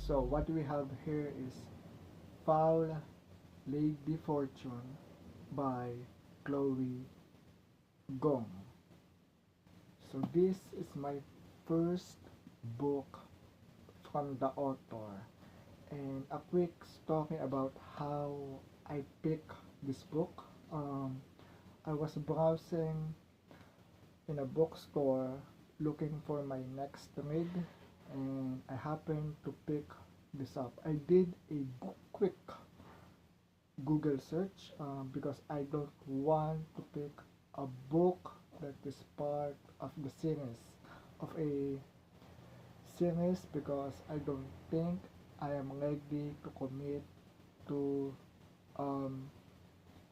So what we have here is Foul Lady Fortune by Chloe Gong. So this is my first book from the author, and a quick story about how I picked this book. I was browsing in a bookstore looking for my next read, and I happened to pick this up. I did a quick Google search because I don't want to pick a book that is part of the series of a series because I don't think I am ready to commit to um,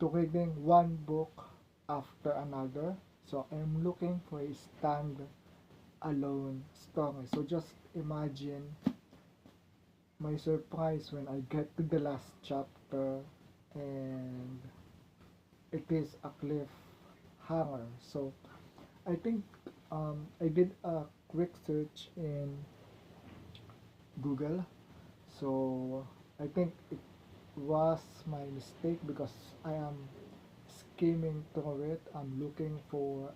to reading one book after another. So I'm looking for a stand alone story. So just imagine my surprise when I get to the last chapter and it is a cliffhanger. So I think I did a quick search in Google. So I think it was my mistake because I am skimming through it. I'm looking for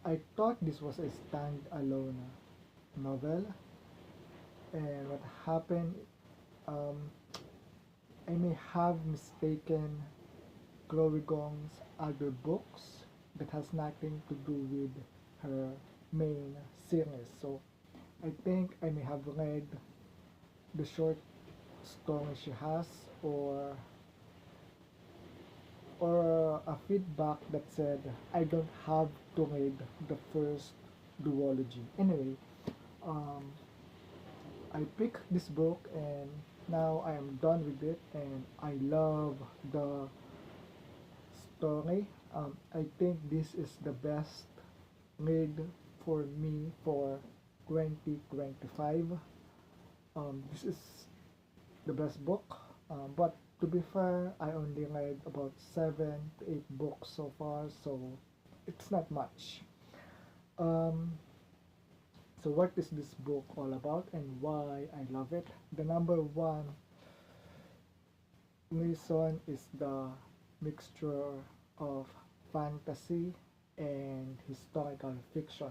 I thought this was a standalone novel, and what happened, um, I may have mistaken Chloe Gong's other books that has nothing to do with her main series. So I think I may have read the short story she has, or a feedback that said I don't have to read the first duology. Anyway, um, I picked this book and now I am done with it, and I love the story. I think this is the best read for me for 2025. This is the best book, but to be fair, I only read about 7 to 8 books so far, so it's not much. Um, so what is this book all about and why I love it? The number one reason is the mixture of fantasy and historical fiction.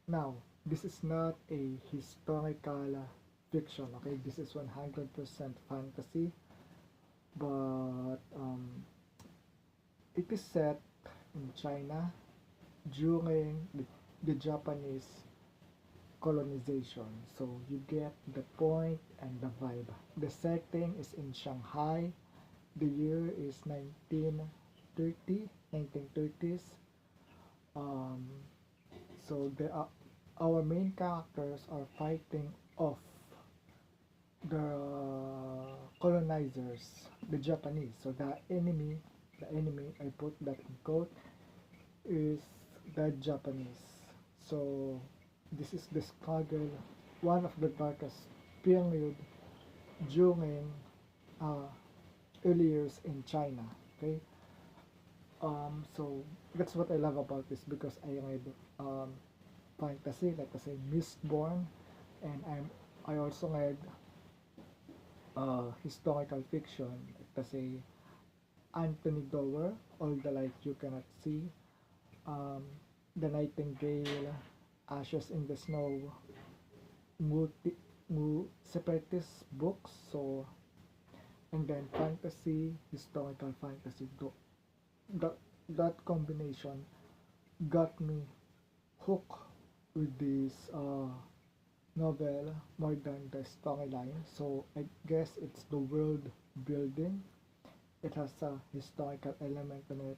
Now, this is not a historical fiction, okay? This is 100% fantasy, but it is set in China during the Japanese colonization. So you get the point and the vibe. The setting is in Shanghai. The year is 1930s. Um, so our main characters are fighting off the colonizers, the Japanese. So the enemy, I put that in quote, is the Japanese. So this is the struggle, one of the darkest period during uh, early years in China. Okay, so that's what I love about this because I read fantasy, like I say, Mistborn, and I also read historical fiction, like I say, Anthony Doerr, All the Light You Cannot See, um, The Nightingale, Ashes in the Snow, multi, separatist books. So, and then fantasy, historical fantasy. That, that combination got me hooked with this novel more than the storyline. So I guess it's the world building. It has a historical element in it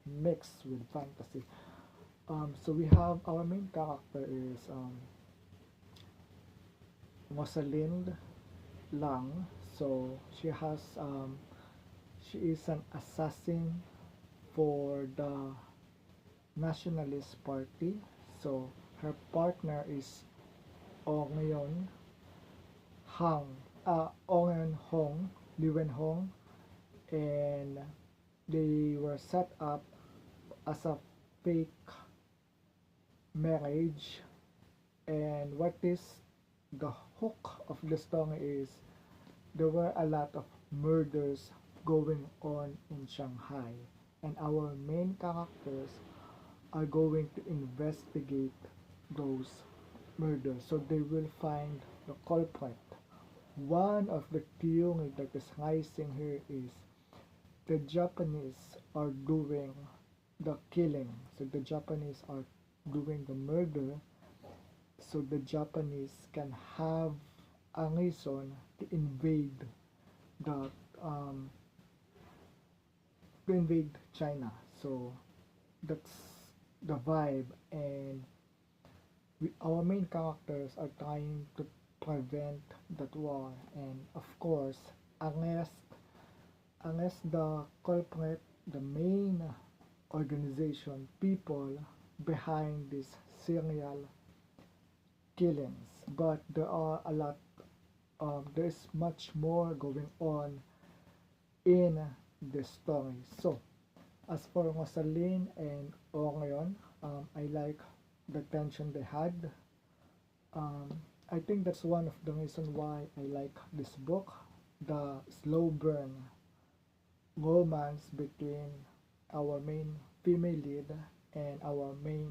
mixed with fantasy. So we have our main character is Rosalind Lang. So she is an assassin for the Nationalist Party. So her partner is Ong Hong, Ong Hong, Liwen Hong, and they were set up as a fake marriage. And what is the hook of the story is there were a lot of murders going on in Shanghai, and our main characters are going to investigate those murders. So they will find the culprit. One of the theory that is rising here is the Japanese are doing the killing. So the Japanese are doing the murder, so the Japanese can have a reason to the um, invade China. So that's the vibe, and our main characters are trying to prevent that war. And of course, unless unless the culprit, the main organization, people behind these serial killings, but there are a lot. There's much more going on in the story. So, as for Rosaline and Orion, I like the tension they had. Um, I think that's one of the reasons why I like this book. The slow burn romance between our main female lead and our main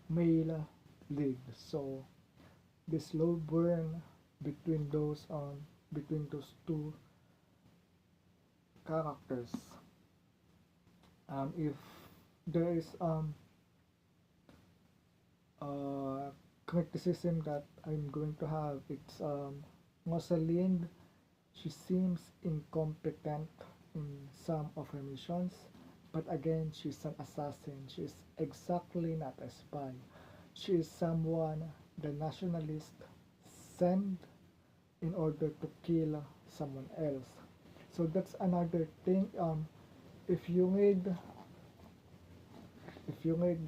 male lead. So the slow burn between those two characters. If there is criticism that I'm going to have, it's Rosalind. She seems incompetent in some of her missions, but again, she's an assassin. She's exactly not a spy. She is someone the nationalists send in order to kill someone else. So that's another thing. If you read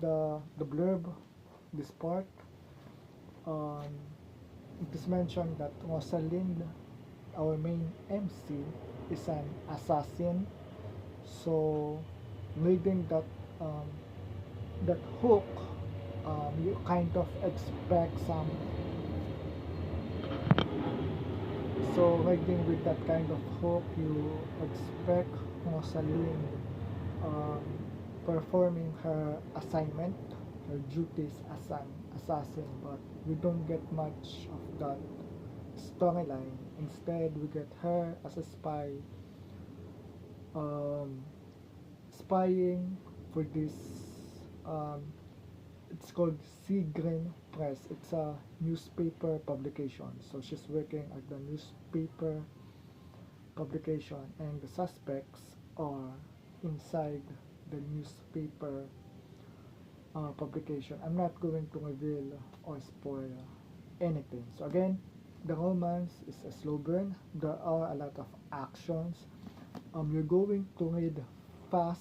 the blurb, this part, um, it is mentioned that Rosalind, our main MC, is an assassin. So reading that hook, you kind of expect some. So reading with that kind of hook, you expect Rosalind um, performing her assignment, her duties as an assassin, but we don't get much of that storyline. Instead, we get her as a spy, um, spying for this. Um, it's called Sea Green Press. It's a newspaper publication. So she's working at the newspaper publication, and the suspects are inside the newspaper publication. I'm not going to reveal or spoil anything. So again, the romance is a slow burn. There are a lot of actions. You're going to read fast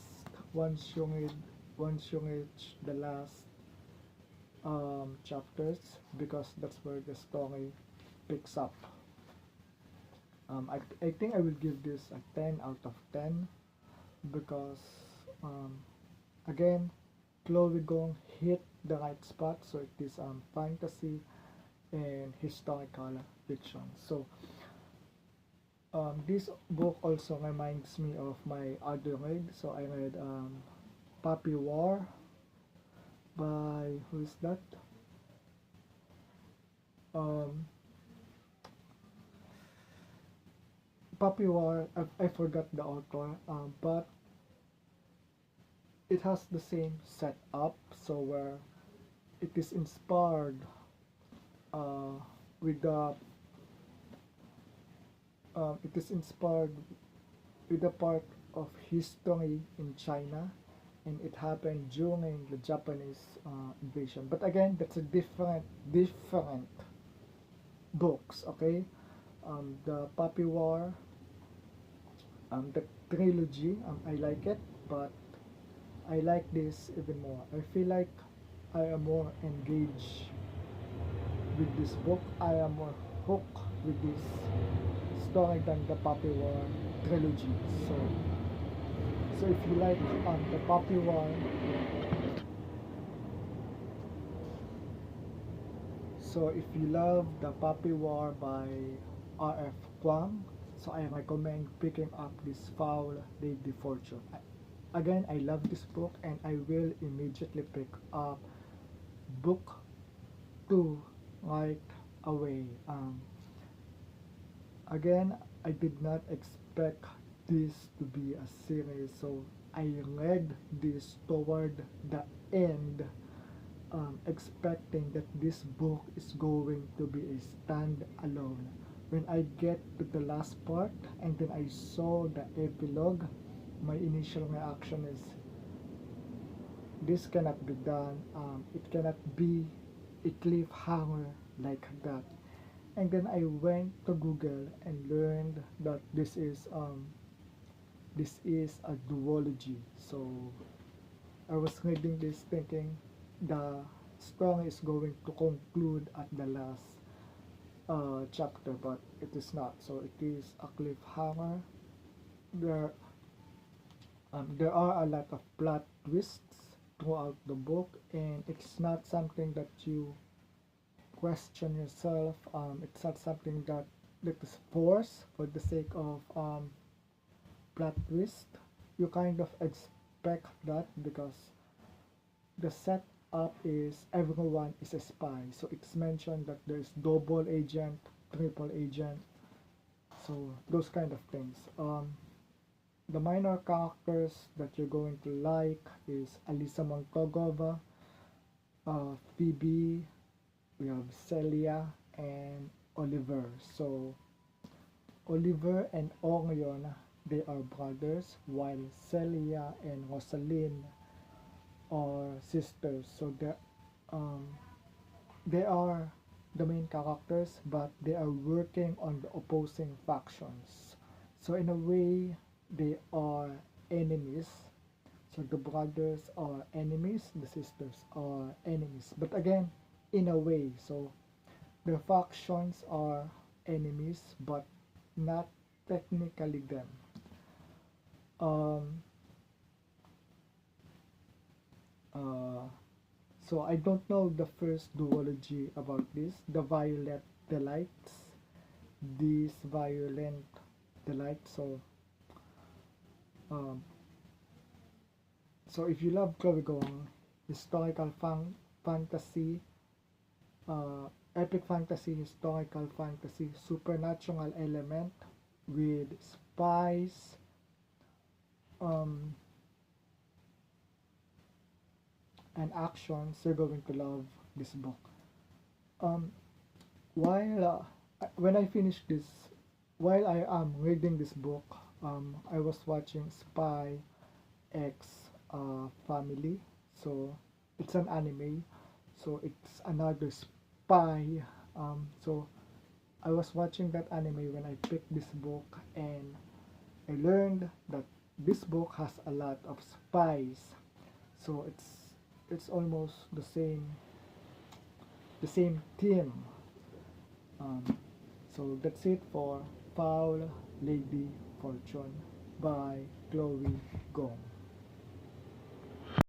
once you reach the last chapters, because that's where the story picks up. I think I will give this a 10 out of 10 because again, Chloe Gong hit the right spot. So it is fantasy and historical fiction. So this book also reminds me of my other read. So I read Puppy War by, who is that? Puppy War, I forgot the author, but it has the same setup. So where it is inspired uh, with the it is inspired with the part of history in China, and it happened during the Japanese invasion. But again, that's a different books. Okay, the Puppy War, the trilogy, I like it, but I like this even more. I feel like I am more engaged with this book. I am more hooked with this story than the Puppy War trilogy. So if you like the Puppy War, So if you love The Puppy War by R.F. Kuang, so I recommend picking up this Foul Lady Fortune. Again, I love this book and I will immediately pick up book 2 right away. Again, I did not expect this to be a series, so I read this toward the end, expecting that this book is going to be a stand-alone. When I get to the last part and then I saw the epilogue, my initial reaction is, this cannot be done. It cannot be a cliffhanger like that. And then I went to Google and learned that this is a duology. So I was reading this thinking the story is going to conclude at the last chapter, but it is not. So it is a cliffhanger. There, there are a lot of plot twists throughout the book, and it's not something that you question yourself. It's not something that is forced for the sake of plot twist. You kind of expect that because the setup is everyone is a spy. So it's mentioned that there's double agent, triple agent, so those kind of things. The minor characters that you're going to like is Alisa Montogova, Phoebe, we have Celia, and Oliver. So Oliver and Orion, they are brothers, while Celia and Rosalind are sisters. So they are the main characters, but they are working on the opposing factions. So in a way, they are enemies. So the brothers are enemies, the sisters are enemies. But again, in a way, so the factions are enemies, but not technically them. Um, uh, so I don't know the first duology about this, the Violet Delights, this Violent Delight. Um, so if you love Chloe Gong, historical fantasy, epic fantasy, historical fantasy, supernatural element with spies, um, and actions, you're going to love this book. Um, while when I finish this, while I am reading this book, I was watching Spy X Family. So it's an anime. So it's another spy. So I was watching that anime when I picked this book, and I learned that this book has a lot of spies. So it's almost the same theme. Um, so that's it for Foul Lady Fortune by Chloe Gong.